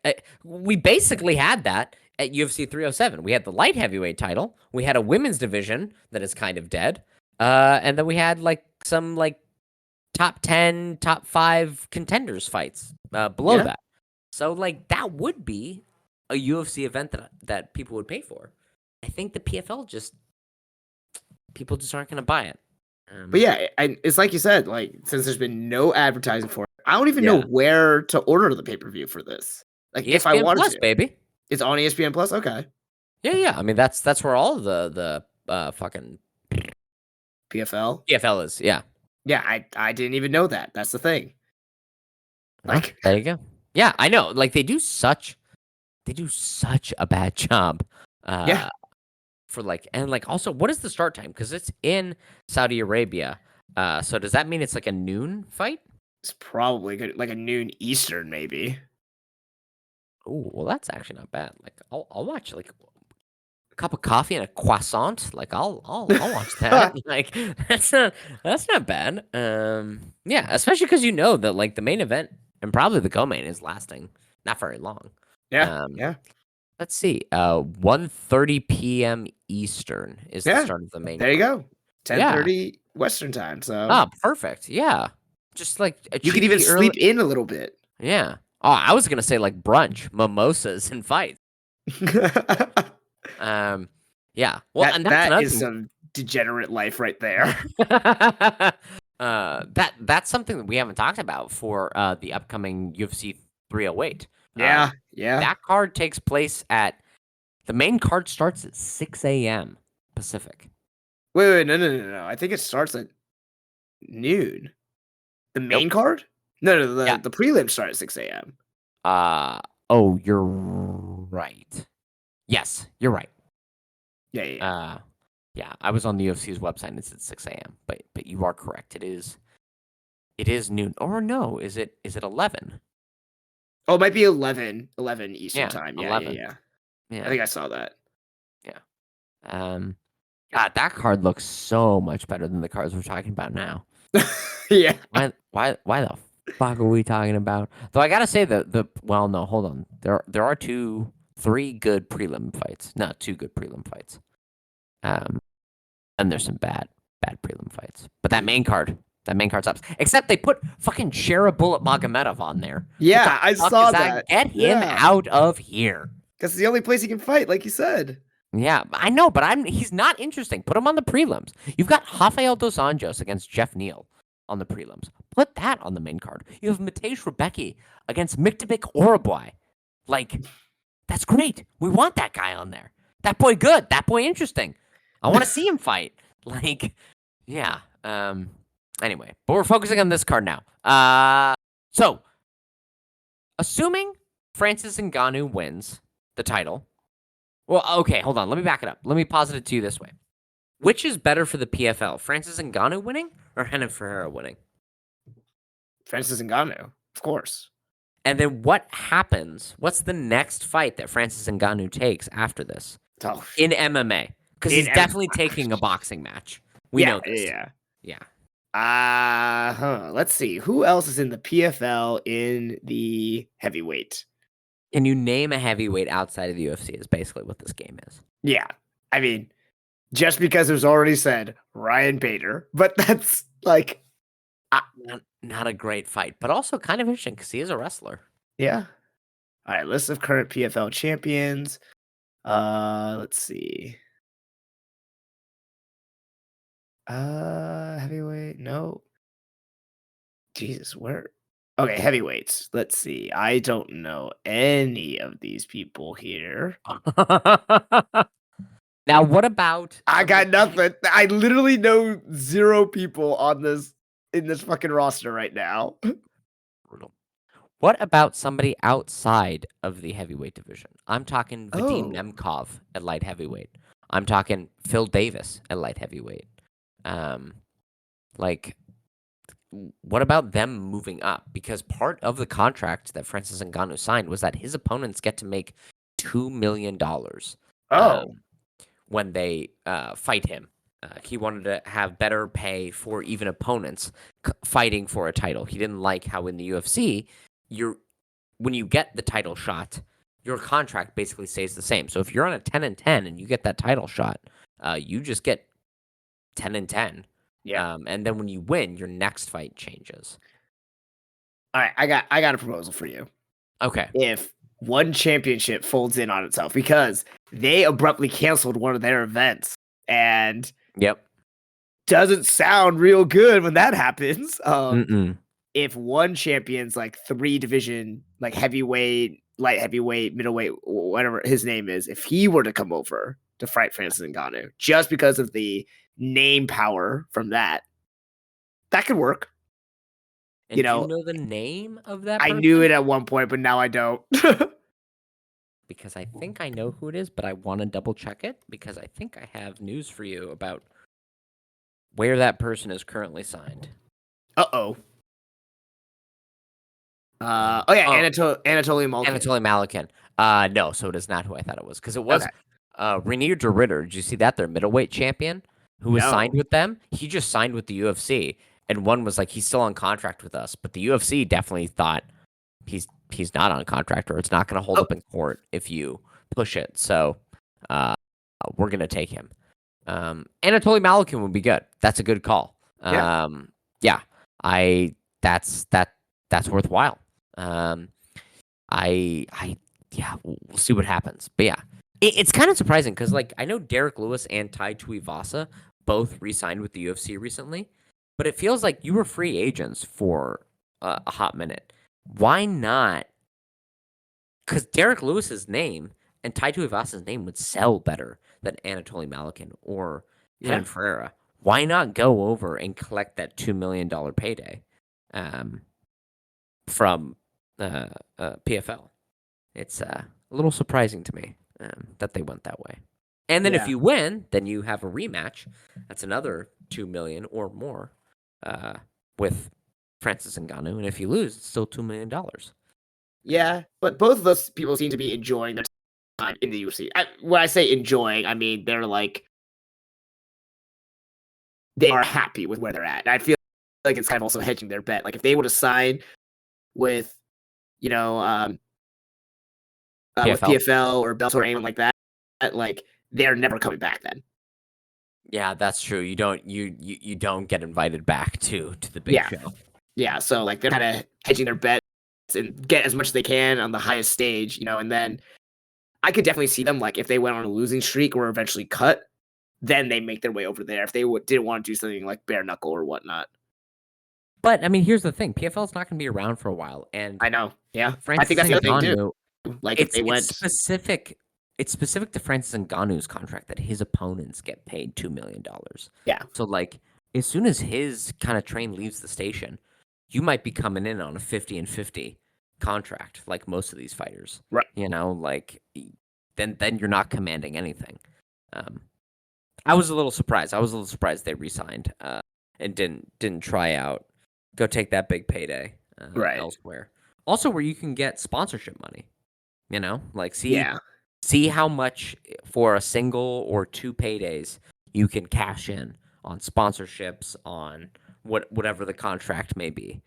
We basically had that at UFC 307. We had the light heavyweight title. We had a women's division that is kind of dead. And then we had like some like top 10, top 5 contenders fights below that. So like that would be a UFC event that people would pay for. I think the PFL people just aren't going to buy it. But yeah, it's like you said, like since there's been no advertising for it, I don't even know where to order the pay-per-view for this. Like ESPN if I wanted Plus, to, baby. It's on ESPN Plus. Okay. Yeah. I mean that's where all of the fucking PFL is. Yeah. Yeah, I didn't even know that. That's the thing. Like there you go. Yeah, I know. Like they do such they do such a bad job. Yeah, For also, what is the start time? Because it's in Saudi Arabia. So does that mean it's like a noon fight? it's probably good, like a noon Eastern, maybe. Oh, well, that's actually not bad. Like, I'll watch like a cup of coffee and a croissant. Like, I'll watch that. Like, that's not bad. Yeah, especially because you know that like the main event and probably the co-main is lasting not very long. Yeah, Um, yeah, let's see. 1:30 p.m. Eastern is the yeah. start of the main There you card. go. Yeah. 10:30 Western time. So Oh, perfect. Yeah. Just like a you could even cheeky early. sleep in a little bit. Yeah. Oh, I was gonna say like brunch, mimosas, and fights. Um, yeah. Well, and that's that another is thing. some degenerate life right there. That's something that we haven't talked about for the upcoming UFC 308. Yeah, yeah. That card takes place at the main card starts at 6 a.m. Pacific. Wait, no. I think it starts at noon. The Nope. main card? No, Yeah. the prelims start at 6 a.m. Oh, you're right. Yes, you're right. Yeah. Yeah, I was on the UFC's website and it's at 6 a.m. But you are correct. It is noon. Or no, is it 11? Oh, it might be 11 Eastern Yeah, time. Yeah, 11. yeah. I Yeah, think I saw that. yeah. Um, God, that card looks so much better than the cards we're talking about now. Yeah. Why the fuck are we talking about? Though I gotta say well, no, hold on. There are three good prelim fights. Not two good prelim fights. And there's some bad prelim fights. But that main card sucks. Except they put fucking Shara Bullet Magomedov on there. What the Yeah, I fuck is saw that? that. Get him Yeah. out of here. Because it's the only place he can fight, like you said. Yeah, I know, but he's not interesting. Put him on the prelims. You've got Rafael dos Anjos against Jeff Neal on the prelims. Put that on the main card. You have Mateusz Rebecki against Miktabik Oraboy. Like, that's great. We want that guy on there. That boy good. That boy interesting. I want to see him fight. Like, yeah. Anyway, but we're focusing on this card now. So assuming Francis Ngannou wins the title. Well, okay, hold on. Let me back it up. Let me posit it to you this way. Which is better for the PFL? Francis Ngannou winning or Renan Fereira winning? Francis Ngannou, of course. And then what happens? What's the next fight that Francis Ngannou takes after this? Oh, In MMA. Because In he's definitely taking a boxing match. We yeah, know this. yeah. Yeah. Let's see. Who else is in the PFL in the heavyweight? Can you name a heavyweight outside of the UFC is basically what this game is. Yeah. I mean, just because it was already said Ryan Bader, but that's like Not a great fight, but also kind of interesting because he is a wrestler. yeah. All right, list of current PFL champions. Let's see. Heavyweight, no. Jesus, where? Okay, heavyweights. Let's see. I don't know any of these people here. Now, what about I got nothing. I literally know 0 people on this in this fucking roster right now. brutal? What about somebody outside of the heavyweight division? I'm talking Vadim Oh. Nemkov at light heavyweight. I'm talking Phil Davis at light heavyweight. Like, what about them moving up? Because part of the contract that Francis Ngannou signed was that his opponents get to make $2 million Oh. when they fight him. He wanted to have better pay for even opponents fighting for a title. He didn't like how in the UFC, when you get the title shot, your contract basically stays the same. So if you're on a 10-10 and you get that title shot, you just get 10-10. Yeah. And then when you win, your next fight changes. All right, I got a proposal for you. Okay. If one championship folds in on itself because they abruptly canceled one of their events and Yep. doesn't sound real good when that happens. Mm-mm. If one champion's like 3 division, like heavyweight, light heavyweight, middleweight, whatever his name is, if he were to come over to fight Francis Ngannou, just because of the name power from that could work. And You do you know, know the name of that I person? knew it at one point, but now I don't. because I think I know who it is, but I want to double check it because I think I have news for you about where that person is currently signed. Uh-oh. Um, Oh yeah, oh, Anatoly Malkin. Anatoly Malakin. No, so it is not who I thought it was because it was Reinier de Ritter. Did you see that? Their middleweight champion who was signed No. with them. He just signed with the UFC, and one was like he's still on contract with us, but the UFC definitely thought he's not on contract or it's not going to hold Oh, up in court if you push it. So uh, we're going to take him. Anatoly Malakin would be good. That's a good call. yeah. Yeah, that's worthwhile. Um, yeah, we'll see what happens. But yeah, it's kind of surprising because like I know Derek Lewis and Tai Tuivasa both re-signed with the UFC recently, but it feels like you were free agents for a hot minute. Why not? Because Derek Lewis's name and Tai Tuivasa's name would sell better than Anatoly Malakin or Renan Fereira. Why not go over and collect that $2 million payday from PFL? It's a little surprising to me that they went that way. And then if you win, then you have a rematch. That's another 2 million or more with Francis Ngannou. And if you lose, it's still $2 million. Yeah, but both of those people seem to be enjoying their time in the UFC. When I say enjoying, I mean they're like they are happy with where they're at. And I feel like it's kind of also hedging their bet. Like if they were to sign with, you know, with PFL. PFL or Bellator or anyone like that, like they're never coming back then. Yeah, that's true. You don't get invited back to the big show. Yeah, so like they're kind of hedging their bets and get as much as they can on the highest stage, and then I could definitely see them like if they went on a losing streak or eventually cut, then they make their way over there if they didn't want to do something like bare knuckle or whatnot. But I mean, here's the thing: PFL is not going to be around for a while, and I know, yeah. I think Francis that's the other thing too. Ngannou. Like if they went, Specific. It's specific to Francis Ngannou's contract that his opponents get paid $2 million. yeah, So like, as soon as his kind of train leaves the station, you might be coming in on a 50-50 contract, like most of these fighters. right. Like then you're not commanding anything. I was a little surprised. They re-signed and didn't try out, go take that big payday elsewhere. Also, where you can get sponsorship money. Like see how much for a single or two paydays you can cash in on sponsorships on whatever the contract may be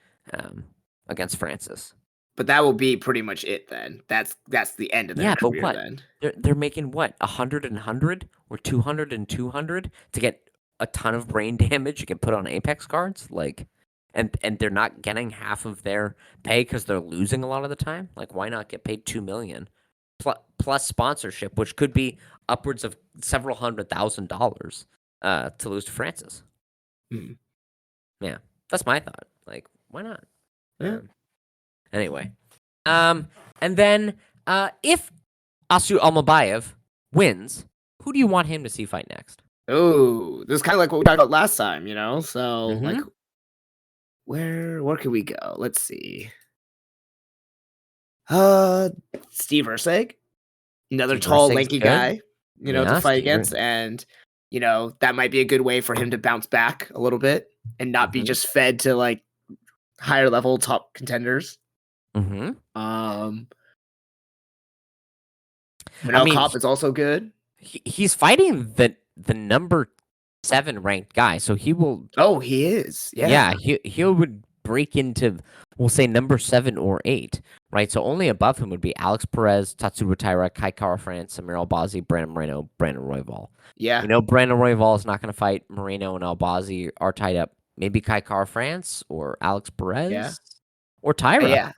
against Francis. But that will be pretty much it then. That's the end of their career but then. They're making what 100 and 100 or 200 and 200 to get a ton of brain damage you can put on Apex cards and they're not getting half of their pay because they're losing a lot of the time. Like why not get paid $2 million plus sponsorship, which could be upwards of several $100,000 to lose to Francis. Mm. Yeah, that's my thought. Like why not? Yeah. Anyway, and then if Asu Almabayev wins, who do you want him to see fight next? Oh, this is kind of like what we talked about last time, So like, where can we go? Let's see. Steve Erceg, another tall, lanky guy, to fight against, and that might be a good way for him to bounce back a little bit and not be just fed to like higher level top contenders. Manel Kopp is also good. He's fighting the number 7 ranked guy, so he will. Oh, he is. Yeah. He would break into, we'll say, number 7 or 8, right? So only above him would be Alex Perez, Tatsuro Taira, Kai Kara France, Samir Albazi, Brandon Moreno, Brandon Royval. Yeah. Brandon Royval is not going to fight. Moreno and Albazi are tied up. Maybe Kai Kara France or Alex Perez or Taira. Yeah.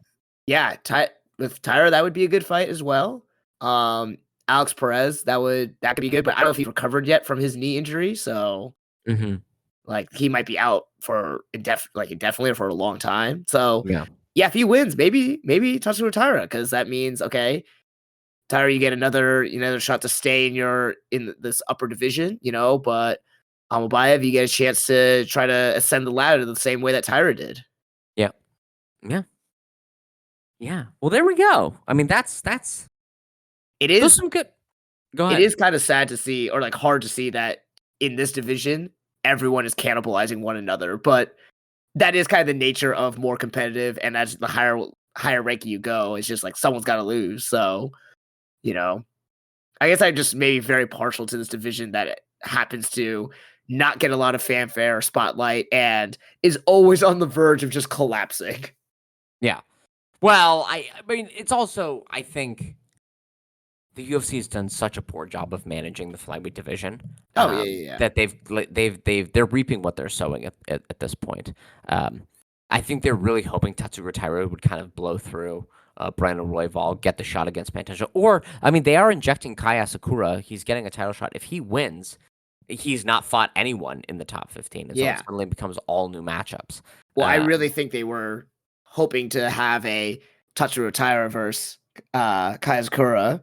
With Taira, that would be a good fight as well. Alex Perez, that could be good, but I don't know if he's recovered yet from his knee injury, so like he might be out for indefinitely for a long time. So if he wins, maybe Tatsuro Taira, because that means Taira, you get another shot to stay in this upper division, but Almabayev, you get a chance to try to ascend the ladder the same way that Taira did. Yeah. Well, there we go. I mean, that's it Those is some good. Go it ahead. is kind of sad to see, or like hard to see, that in this division everyone is cannibalizing one another. But that is kind of the nature of more competitive, and as the higher ranking you go, it's just like someone's got to lose. So you know, I guess I'm just maybe very partial to this division that happens to not get a lot of fanfare or spotlight and is always on the verge of just collapsing. Yeah. Well, I mean, it's also, I think the UFC has done such a poor job of managing the flyweight division. Oh yeah. That they're reaping what they're sowing at this point. I think they're really hoping Tatsuro Taira would kind of blow through Brandon Royval, get the shot against Pantoja, or I mean, they are injecting Kai Asakura. He's getting a title shot. If he wins, he's not fought anyone in the top 15, and so it Yeah. suddenly becomes all new matchups. Well, I really think they were hoping to have a Tatsuro Taira versus Kazakura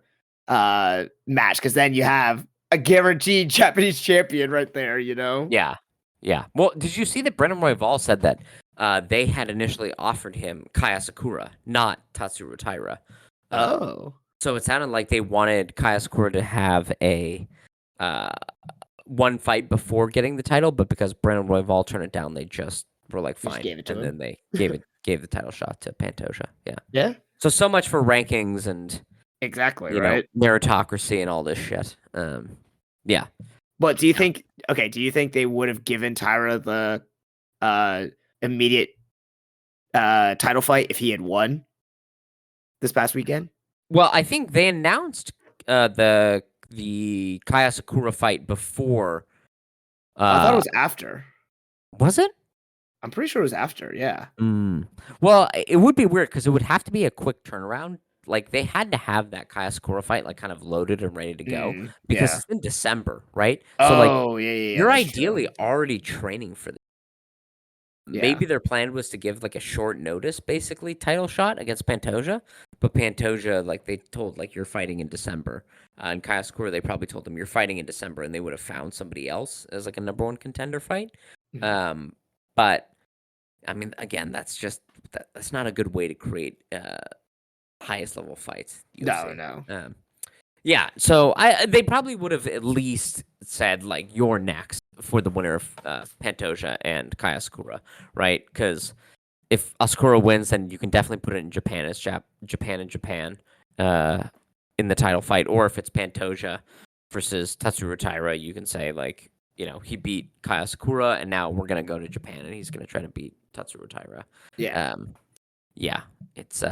match, because then you have a guaranteed Japanese champion right there, you know? Yeah. Yeah. Well, did you see that Brendan Royval said that they had initially offered him Kai Asakura, not Tatsuro Taira? Oh. So it sounded like they wanted Kai Asakura to have a one fight before getting the title, but because Brendan Royval turned it down, they just were like, Just fine. gave it to And him. then they gave the title shot to Pantoja. Yeah. Yeah. So much for rankings and Exactly, you right? know, meritocracy and all this shit. Yeah. But do you think they would have given Tyra the immediate title fight if he had won this past weekend? Well, I think they announced the Kai Asakura fight before. I thought it was after. Was it? I'm pretty sure it was after, yeah. Well, it would be weird because it would have to be a quick turnaround. Like they had to have that Kai Asakura fight like kind of loaded and ready to go because Yeah. it's in December, right? So like Oh, yeah, you're that's ideally true. already training for this. Yeah. Maybe their plan was to give like a short notice, basically title shot against Pantoja, but Pantoja, like they told, like you're fighting in December, and Kai Asakura, they probably told him you're fighting in December, and they would have found somebody else as like a number one contender fight. Mhm. But I mean, again, that's not a good way to create highest level fights. No. Yeah, so they probably would have at least said like you're next for the winner of Pantoja and Kai Asakura, right? Because if Asakura wins, then you can definitely put it in Japan as Japan in the title fight, or if it's Pantoja versus Tatsuro Taira, you can say like he beat Kai Asakura, and now we're gonna go to Japan, and he's gonna try to beat Tatsuro Taira. Yeah. Yeah, it's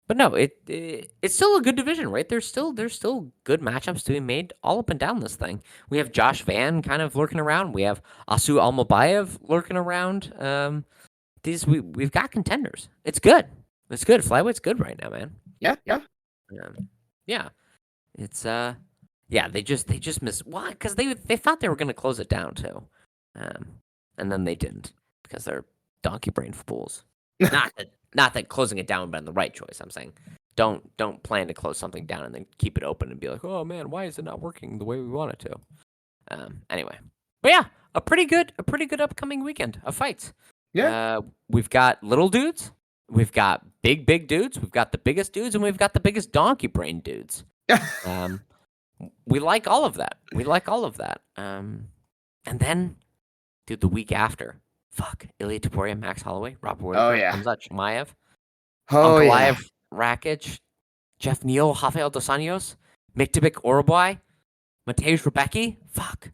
but no, it's still a good division, right? There's still good matchups to be made all up and down this thing. We have Josh Van kind of lurking around. We have Asu Almabayev lurking around. We've got contenders. It's good. It's good. Flyweight's good right now, man. Yeah. Yeah. It's yeah. They just missed. Why? Because they thought they were going to close it down too, and then they didn't because they're donkey brain fools. Not that closing it down would have been the right choice. I'm saying don't plan to close something down and then keep it open and be like, oh man, why is it not working the way we want it to? Anyway, but yeah, a pretty good upcoming weekend of fights. Yeah. We've got little dudes, we've got big dudes, we've got the biggest dudes, and we've got the biggest donkey brain dudes. We like all of that. And then, dude, the week after. Fuck. Ilya Topuria, Max Holloway, Robert Whittaker, Hamza Chimaev, Ankalaev, Rakic, Jeff Neal, Rafael Dos Anjos, Miktabik Uruguay, Mateusz Rebecki. Fuck.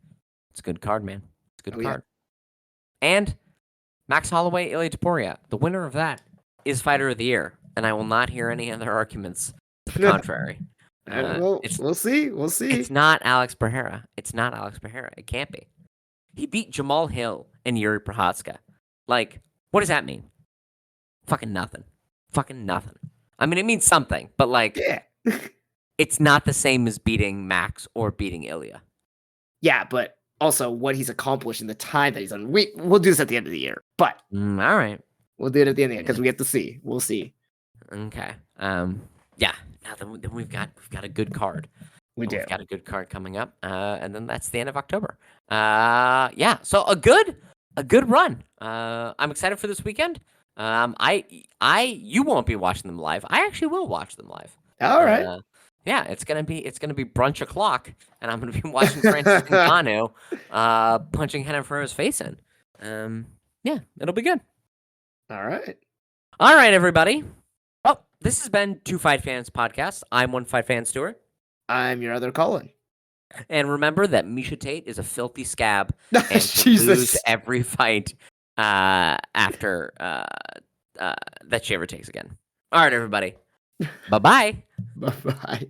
It's a good card, man. It's a good card. Yeah. And Max Holloway, Ilya Topuria. The winner of that is Fighter of the Year. And I will not hear any other arguments to the contrary. We'll see. It's not Alex Pereira. It can't be. He beat Jamal Hill and Yuri Prochazka. Like, what does that mean? Fucking nothing. I mean, it means something, but like, it's not the same as beating Max or beating Ilya. Yeah, but also what he's accomplished in the time that he's done. We'll do this at the end of the year, but all right, we'll do it at the end of the year because we have to see. We'll see. Okay. Yeah. Now then we've got a good card. We've got a good card coming up, and then that's the end of October. Yeah. So a good run. I'm excited for this weekend. You won't be watching them live. I actually will watch them live. All right. Yeah, it's gonna be brunch o'clock, and I'm gonna be watching Francis Ngannou punching Renan Ferreira's face in. Yeah, it'll be good. All right. All right, everybody. Well, this has been Two Fight Fans podcast. I'm One Fight Fan Stuart, I'm your other Colin. and remember that Miesha Tate is a filthy scab and can Jesus. lose every fight after that she ever takes again. All right, everybody. Bye-bye. Bye-bye.